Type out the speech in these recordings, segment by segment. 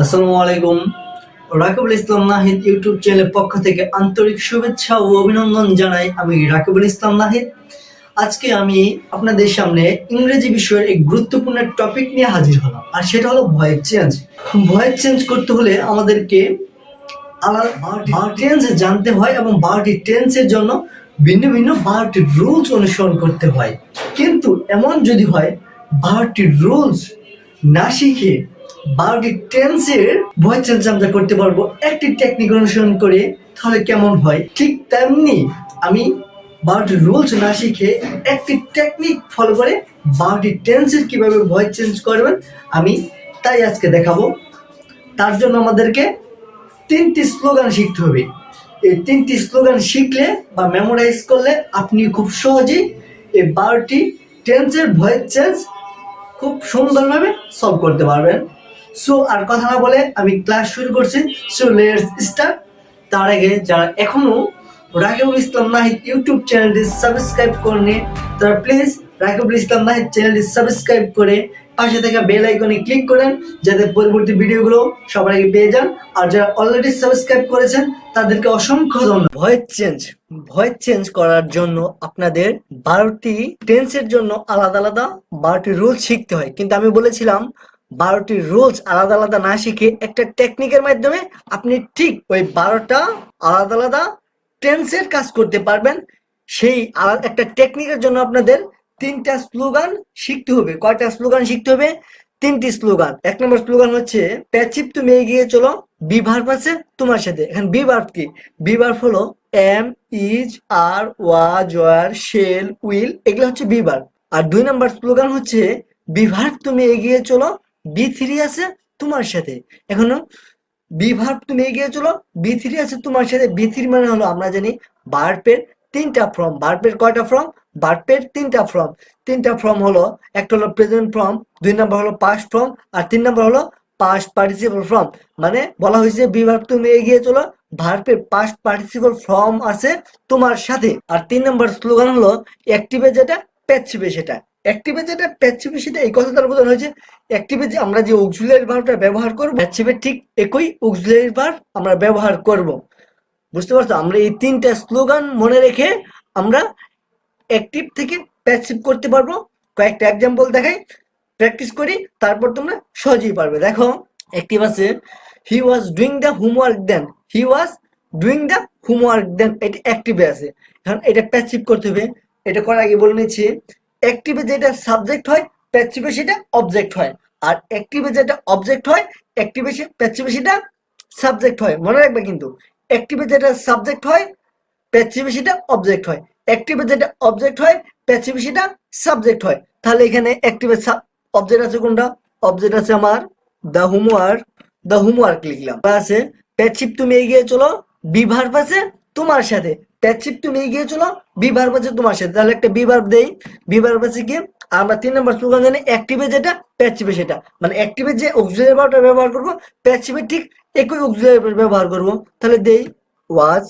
আসসালামু আলাইকুম। রাকিবুল ইসলাম নাহিদ ইউটিউব চ্যানেলের পক্ষ থেকে আন্তরিক শুভেচ্ছা ও অভিনন্দন জানাই। আমি রাকিবুল ইসলাম নাহিদ। আজকে আমি আপনাদের সামনে ইংরেজি বিষয়ের এক গুরুত্বপূর্ণ টপিক নিয়ে হাজির হলাম, আর সেটা হলো ভয়েস চেঞ্জ। ভয়েস চেঞ্জ করতে হলে আমাদেরকে আলাদা 12টি টেন্স জানতে হয় এবং 12টি টেন্সের জন্য ভিন্ন ভিন্ন 12টি রুলস অনুসরণ করতে হয়। কিন্তু এমন যদি হয় 12টি রুলস না শিখে 12টি টেন্সের ভয়েস চেঞ্জ আমরা করতে পারবো একটি টেকনিক অনুসরণ করে, তাহলে কেমন হয়? ঠিক তেমনি আমি 12টি রুলস না শিখে একটি টেকনিক ফলো করে 12টি টেন্সের কিভাবে ভয়েস চেঞ্জ করবেন আমি তাই আজকে দেখাবো। তার জন্য আমাদেরকে 3টি স্লোগান শিখতে হবে। এই 3টি স্লোগান শিখলে বা মেমোরাইজ করলে আপনি খুব সহজেই এই 12টি টেন্সের ভয়েস চেঞ্জ খুব সুন্দরভাবে সলভ করতে পারবেন। সো আর কথা না বলে আমি ক্লাস শুরু করছি। So let's start. তার আগে যারা এখনো রাকিবুল ইসলাম নাহিদ ইউটিউব চ্যানেলটি সাবস্ক্রাইব করেননি, তারা প্লিজ রাকিবুল ইসলাম নাহিদ চ্যানেলটি সাবস্ক্রাইব করে পাশে থাকা বেল আইকনে ক্লিক করেন, যাতে পরবর্তী ভিডিওগুলো সবার আগে পেয়ে যান। আর যারা অলরেডি সাবস্ক্রাইব করেছেন তাদেরকে অসংখ্য ধন্যবাদ। ভয়েস চেঞ্জ করার জন্য আপনাদের 12টি টেন্সের জন্য আলাদা আলাদা 12টি রুলস শিখতে হয়। কিন্তু আমি বলেছিলাম 12টি রুলস আলাদা আলাদা না শিখে একটা টেকনিকের মাধ্যমে আপনি ঠিক ওই 12টা আলাদা আলাদা টেন্সের কাজ করতে পারবেন। সেই একটা টেকনিকের জন্য আপনাদের 3টা স্লোগান শিখতে হবে। কয়টা স্লোগান শিখতে হবে? 3টি স্লোগান। 1 নম্বর স্লোগান হচ্ছে প্যাচিভ তুমি এগিয়ে চলো, বি ভার্ব আছে তোমার সাথে। এখন বি ভার্ব কি? বি ভার্ব হলো am, is, are, was, were, shall, will, এগুলো হচ্ছে বি ভার্ব। আর 2 নম্বর স্লোগান হচ্ছে বি ভার্ব তুমি এগিয়ে চলো, বি থ্রি আছে তোমার সাথে। এখনো বি ভার্ব তুমি এগিয়ে চলো, বি থ্রি আছে তোমার সাথে। বি থ্রি মানে হলো আমরা জানি ভার্বের 3টা ফর্ম। ভার্বের কয়টা ফর্ম? ভার্বের 3টা ফর্ম। 3টা ফর্ম হলো, একটা হলো প্রেজেন্ট ফর্ম, 2 নম্বর হলো পাস্ট ফর্ম, আর 3 নম্বর হলো পাস্ট পার্টিসিপল ফর্ম। মানে বলা হয়েছে বি ভার্ব তুমি এগিয়ে চলো, ভার্বের পাস্ট পার্টিসিপল ফর্ম আছে তোমার সাথে। আর 3 নম্বর স্লোগান হলো অ্যাক্টিভে যেটা প্যাসিভে সেটা। অ্যাক্টিভে যেটা প্যাসিভে সেটা, এই কথা দ্বারা বোঝানো হয়েছে অ্যাক্টিভে যে আমরা যে অক্সিলিয়ারি ভার্বটা ব্যবহার করব, প্যাসিভে ঠিক একই অক্সিলিয়ারি ভার্ব আমরা ব্যবহার করব। বুঝতে পারছো? আমরা এই 3টা স্লোগান মনে রেখে আমরা অ্যাক্টিভ থেকে প্যাসিভ করতে পারবো। কয়েকটা एग्जांपल দেখাই, প্র্যাকটিস করি, তারপর তোমরা সহজেই পারবে। দেখো অ্যাক্টিভ আছে he was doing the homework then, he was doing the homework then, এটা অ্যাক্টিভে আছে। এখন এটা প্যাসিভ করতে হবে। এটা করার আগে বলে নিচ্ছি, অ্যাক্টিভে যেটা সাবজেক্ট হয় প্যাসিভে সেটা অবজেক্ট হয়। আর অ্যাক্টিভে যেটা অবজেক্ট হয় অ্যাক্টিভে প্যাসিভে সেটা সাবজেক্ট হয়। মনে রাখবে কিন্তু অ্যাক্টিভে যেটা সাবজেক্ট হয় প্যাসিভে সেটা অবজেক্ট হয়, অ্যাক্টিভে যেটা অবজেক্ট হয় প্যাসিভে সেটা সাবজেক্ট হয়। তাহলে এখানে অ্যাক্টিভে অবজেক্ট আছে কোনটা? অবজেক্ট আছে আমার দ্য হোমওয়ার্ক, দ্য হোমওয়ার্ক লিখলাম। আছে প্যাসিভ তুমি এগিয়ে চলো, বি ভার্ব আছে তোমার সাথে। প্যাসিভ তুমি এগিয়ে চলো, বি ভার্ব আছে তোমার সাথে। তাহলে একটা বি ভার্ব দেই, বি ভার্ব আছে কি? আমরা 3 নম্বর স্লোগান জানি অ্যাক্টিভে যেটা প্যাসিভে সেটা। মানে অ্যাক্টিভে যে অক্সিলিয়ারি ভার্বটা ব্যবহার করব প্যাসিভে ঠিক একই অক্সিলিয়ারি ভার্ব ব্যবহার করব। তাহলে দেই ওয়াজ,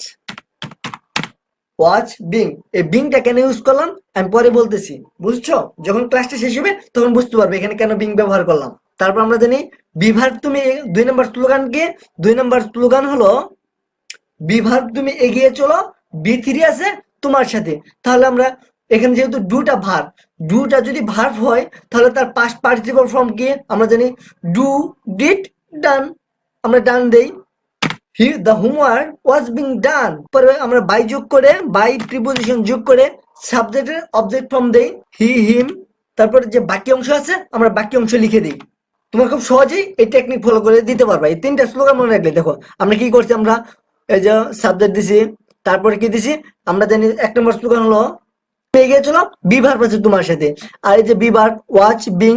ওয়াচ বিং। এই বিংটা কেন ইউজ করলাম আমি পরে বলতেছি, বুঝছো? যখন ক্লাসটা শেষ হবে তখন বুঝতে পারবে এখানে কেন বিং ব্যবহার করলাম। তারপর আমরা জানি বি ভার্ব তুমি 2 নম্বর স্লোগান কি? 2 নম্বর স্লোগান হলো বি ভার্ব তুমি এগিয়ে চলো, বি থ্রি আছে তোমার সাথে। তাহলে আমরা এখানে যেহেতু ডুটা ভার্ব, ডুটা যদি ভার্ব হয় তাহলে তার পাস্ট পার্টিসিপল ফর্ম কি? আমরা জানি ডু, ডিড, ডান। আমরা ডান দেই, he the homework was being done. পরে আমরা বাই যোগ করে, বাই প্রিপোজিশন যোগ করে সাবজেক্টের অবজেক্ট ফর্ম দেই হি, হিম। তারপরে যে বাকি অংশ আছে আমরা বাকি অংশ লিখে দিই। তোমরা খুব সহজেই এই টেকনিক ফলো করে দিতে পারবা। এই 3টা স্লোগান মনে রাখলে দেখো আমরা কি করছি, আমরা এই যে সাবজেক্ট দিছি, তারপরে কি দিছি আমরা জানি 1 নম্বর স্লোগান হলো পেয়ে গিয়েছিল বি ভার্ব আছে তোমার সাথে। আর এই যে be verb watch being,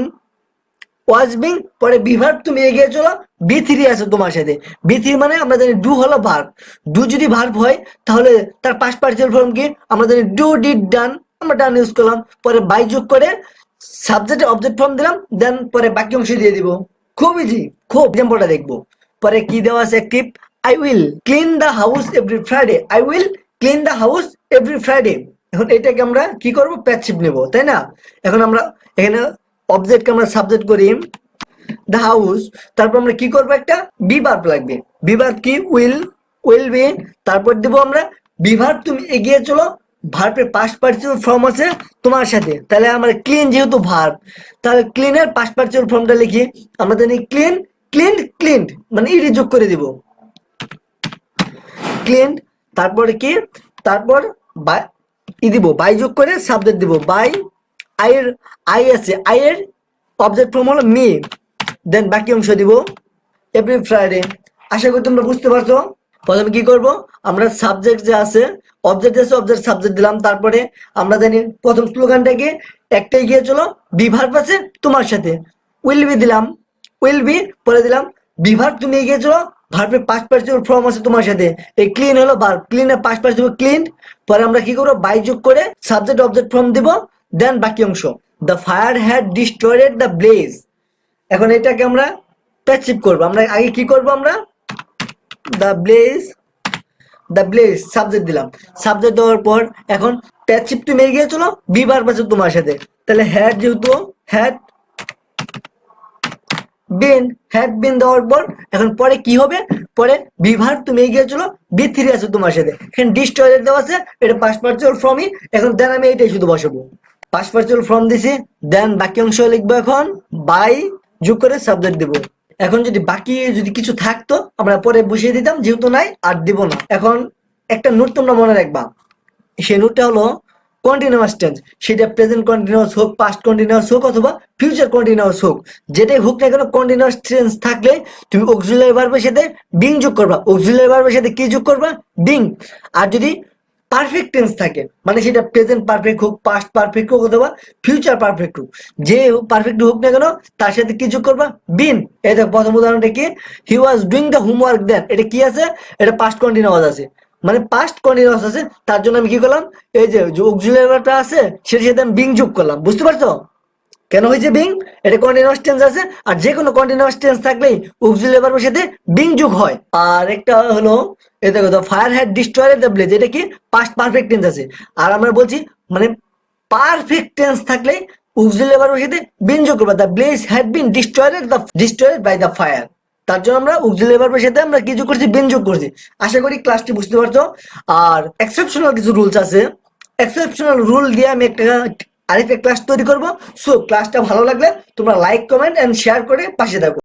was being, পরে বি ভার্ব তুমি এগিয়ে চলো, বি থ্রি আছে তোমার সাথে। বি থ্রি মানে আমরা জানি ডু হলো ভার্ব, ডু যদি ভার্ব হয় তাহলে তার পাস্ট পার্টিসিপল ফর্ম কি? আমরা জানি ডু, ডিড, ডান। আমরা ডান ইউজ করলাম, পরে বাই যোগ করে সাবজেক্টে অবজেক্ট ফর্ম দিলাম, দেন পরে বাকি অংশ দিয়ে দিব। খুব ইজি, খুব। এক্সাম্পলটা দেখবো। পরে কি দেওয়া আছে? Active I will clean the house every Friday, I will clean the house every Friday. এখন এটাকে আমরা কি করব? প্যাসিভ নেব, তাই না? এখন আমরা এখানে অবজেক্টকে আমরা সাবজেক্ট করি, দ্য হাউস, তারপর আমরা কি করবো, একটা বিভার্ব লাগবে। বিভার্ব কি, উইল বি, তারপর দেবো আমরা বিভার্ব তুমি এগিয়ে চলো, ভার্বের পাস্ট পার্টিসিপল ফর্ম আছে তোমার সাথে, তাহলে আমরা ক্লিন যেহেতু ভার্ব, তাহলে ক্লিনের পাস্ট পার্টিসিপল ফর্মটা লিখি, আমরা জানি ক্লিন, ক্লিনড মানে ইডি যোগ করে দিব, ক্লিনড, তারপরে কি, তারপর দিব বাই যোগ করে সাবজেক্ট দিব, বাই, আই আছে, আই এর অবজেক্ট ফর্ম হলো মি, দেন বাকি অংশ দিব এভরি ফ্রাইডে। আশা করি তোমরা বুঝতে পারছো। প্রথমে কি করব, আমরা সাবজেক্ট যে আছে, অবজেক্ট আছে, অবজেক্ট সাবজেক্ট দিলাম, তারপরে আমরা জানি প্রথম স্লোগানটাকে একটাই গিয়ে চলো, বিভার্ব আছে তোমার সাথে, উইল বি দিলাম, উইল বি পরে দিলাম বিভার্ব তুমি এগিয়ে চলো, ভার্বের পাস্ট পার্টিসিপল ফর্ম আছে তোমার সাথে, এই ক্লিন হলো ভার্ব, ক্লিনের পাস্ট পার্টিসিপল ক্লিনড, পরে আমরা কি করবো, বাই যোগ করে সাবজেক্ট অবজেক্ট ফর্ম দিব, দেন বাকি অংশ the fire had destroyed the bless. এখন এটাকে আমরা প্যাসিভ করব, আমরা আগে কি করব, আমরা দ্য ব্লেজ সাবজেক্ট দিলাম, সাবজেক্ট দেওয়ার পর এখন প্যাসিভ তুমি এগিয়ে চলো, বিভার্ব আছে তোমার সাথে, তাহলে হ্যাড যেহেতু হ্যাড বিন দেওয়ার পর এখন পরে কি হবে, পরে বিভার্ব তুমি এগিয়ে চলো, বি থ্রি আছে তোমার সাথে, এখানে ডিস্ট্রয়েড দেওয়া আছে, এটা পাস্ট পার্টিসিপল ফর্মই, এখন দেন আমি এটাই শুধু বসাবো, পাস্ট পার্টিসিপল ফর্ম দিছি, দেন বাকি অংশ লিখবো, এখন বাই যোগ করে সাবজেক্ট দেবো। এখন যদি বাকি যদি কিছু থাকতো আমরা পরে বসিয়ে দিতাম, যেহেতু নাই আর দিব না। এখন একটা নোট তোমরা মনে রাখবা, সেই নোটটা হলো কন্টিনিউয়াস টেন্স, সেটা প্রেজেন্ট কন্টিনিউয়াস হোক, পাস্ট কন্টিনিউয়াস হোক, অথবা ফিউচার কন্টিনিউয়াস হোক, যেটাই হোক না কেন কন্টিনিউয়াস টেন্স থাকলে তুমি অক্সিলারি ভার্বের সাথে বিং যোগ করবা, অক্সিলারি ভার্বের সাথে কি যোগ করবা, বিং। আর যদি পারফেক্ট টেন্স থাকে, মানে সেটা প্রেজেন্ট পারফেক্ট হোক, পাস্ট পারফেক্ট হোক, অথবা ফিউচার পারফেক্ট হোক, যে পারফেক্ট হোক না কেন তার সাথে কি যোগ করবা, বিন। এই দেখো প্রথম উদাহরণটা কি, হি was doing the homework then, এটা কি আছে, এটা পাস্ট কন্টিনিউয়াস আছে, মানে পাস্ট কন্টিনিউয়াস আছে, তার জন্য আমি কি করলাম, এই যে অক্সিলারি ভার্বটা আছে সেটার সাথে আমি বিং যোগ করলাম, বুঝতে পারছো কেন হয়েছে বিং, এটা কন্টিনিউয়াস টেন্স আছে, আর যে কোনো কন্টিনিউয়াস টেন্স থাকলেই অক্সিলারি ভার্বের সাথে বিং যোগ হয়। আর একটা হলো এই দেখো, the fire had destroyed the bless, এটা কি পাস্ট পারফেক্ট টেন্স আছে, আর আমরা বলছি মানে পারফেক্ট টেন্স থাকলেই অক্সিলারি ভার্বের সাথে বিং যোগ করবা, the blaze had been destroyed by the fire, তার জন্য আমরা অক্সিলারি ভার্বের সাথে আমরা কি যোগ করছি, বিং যোগ করছি। আশা করি ক্লাসটি বুঝতে পারছো। আর এক্সেপশনাল কিছু রুলস আছে, এক্সেপশনাল রুল দিয়ে আমি আরেকটা ক্লাস তৈরি করব। সো ক্লাসটা ভালো লাগলে তোমরা লাইক, কমেন্ট এন্ড শেয়ার করে পাশে থাকো।